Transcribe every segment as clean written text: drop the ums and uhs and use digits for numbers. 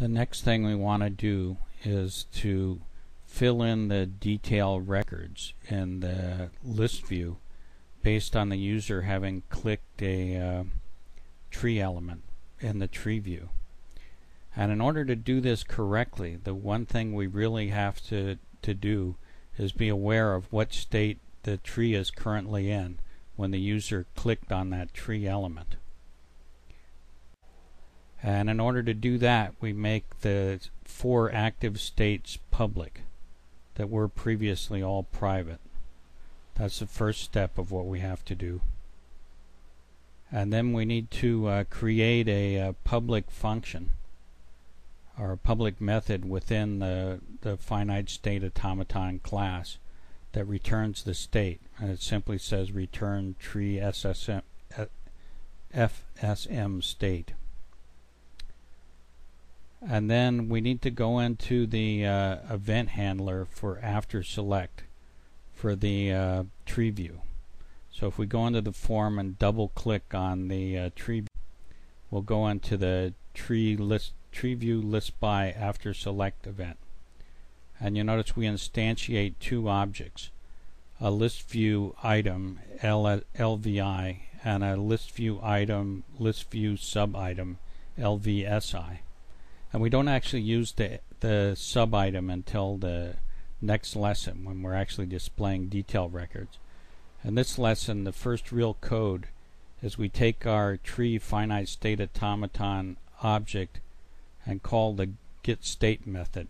The next thing we want to do is to fill in the detail records in the ListView based on the user having clicked a tree element in the TreeView. And in order to do this correctly, the one thing we really have to do is be aware of what state the tree is currently in when the user clicked on that tree element. And in order to do that, we make the 4 active states public that were previously all private. That's the first step of what we have to do. And then we need to create a public function or a public method within the finite state automaton class that returns the state, and it simply says return tree FSM state. And then we need to go into the event handler for after select for the TreeView. So if we go into the form and double click on the TreeView, we'll go into the TreeView list by after select event. And you'll notice we instantiate 2 objects, a ListView item LVI and a ListView item ListView subitem LVSI. And we don't actually use the sub item until the next lesson when we're actually displaying detail records. In this lesson, the first real code is we take our tree finite state automaton object and call the getState method.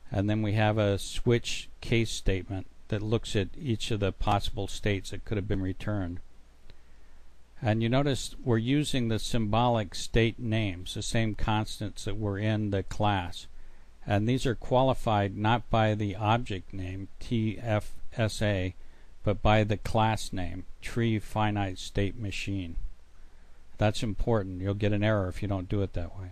And then we have a switch case statement that looks at each of the possible states that could have been returned. And you notice we're using the symbolic state names, the same constants that were in the class. And these are qualified not by the object name, TFSA, but by the class name, Tree Finite State Machine. That's important. You'll get an error if you don't do it that way.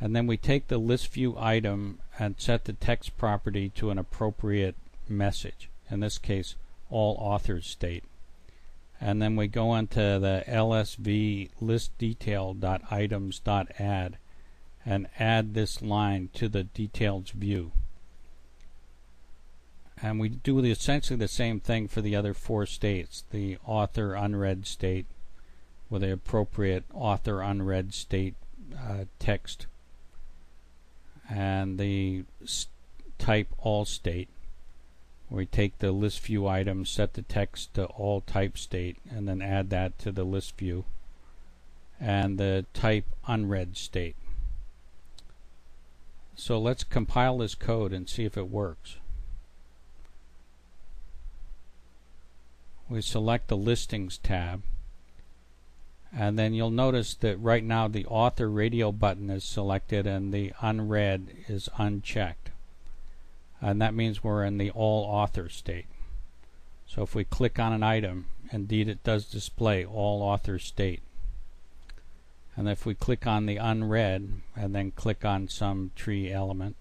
And then we take the ListView item and set the text property to an appropriate message, in this case, all authors state. And then we go into the LSV listDetail.items.add and add this line to the details view. And we do essentially the same thing for the other 4 states, the author unread state with the appropriate author unread state text, and the type all state. We take the ListView item, set the text to all type state, and then add that to the ListView, and the type unread state. So let's compile this code and see if it works. We select the Listings tab, and then you'll notice that right now the Author Radio button is selected and the Unread is unchecked. And that means we're in the all author state. So if we click on an item, indeed it does display all author state. And if we click on the unread and then click on some tree element,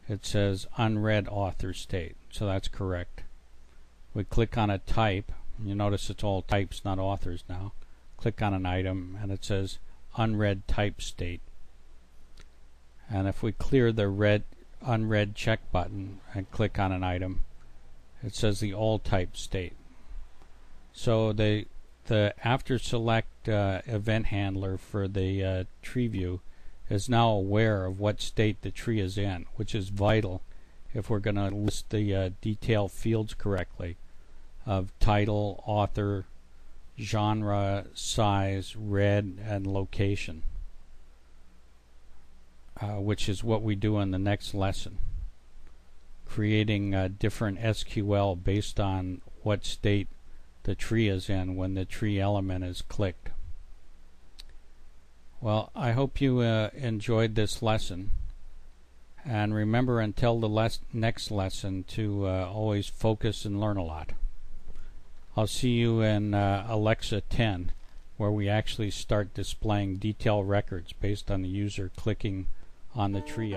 it says unread author state. So that's correct. We click on a type, and you notice it's all types, not authors now. Click on an item and it says unread type state. And if we clear the unread check button and click on an item, it says the all type state. So the after select event handler for the TreeView is now aware of what state the tree is in, which is vital if we're going to list the detail fields correctly of title, author, genre, size, read, and location. Which is what we do in the next lesson, creating different SQL based on what state the tree is in when the tree element is clicked. Well, I hope you enjoyed this lesson, and remember until the next lesson to always focus and learn a lot. I'll see you in Alexa09, where we actually start displaying detail records based on the user clicking on the tree.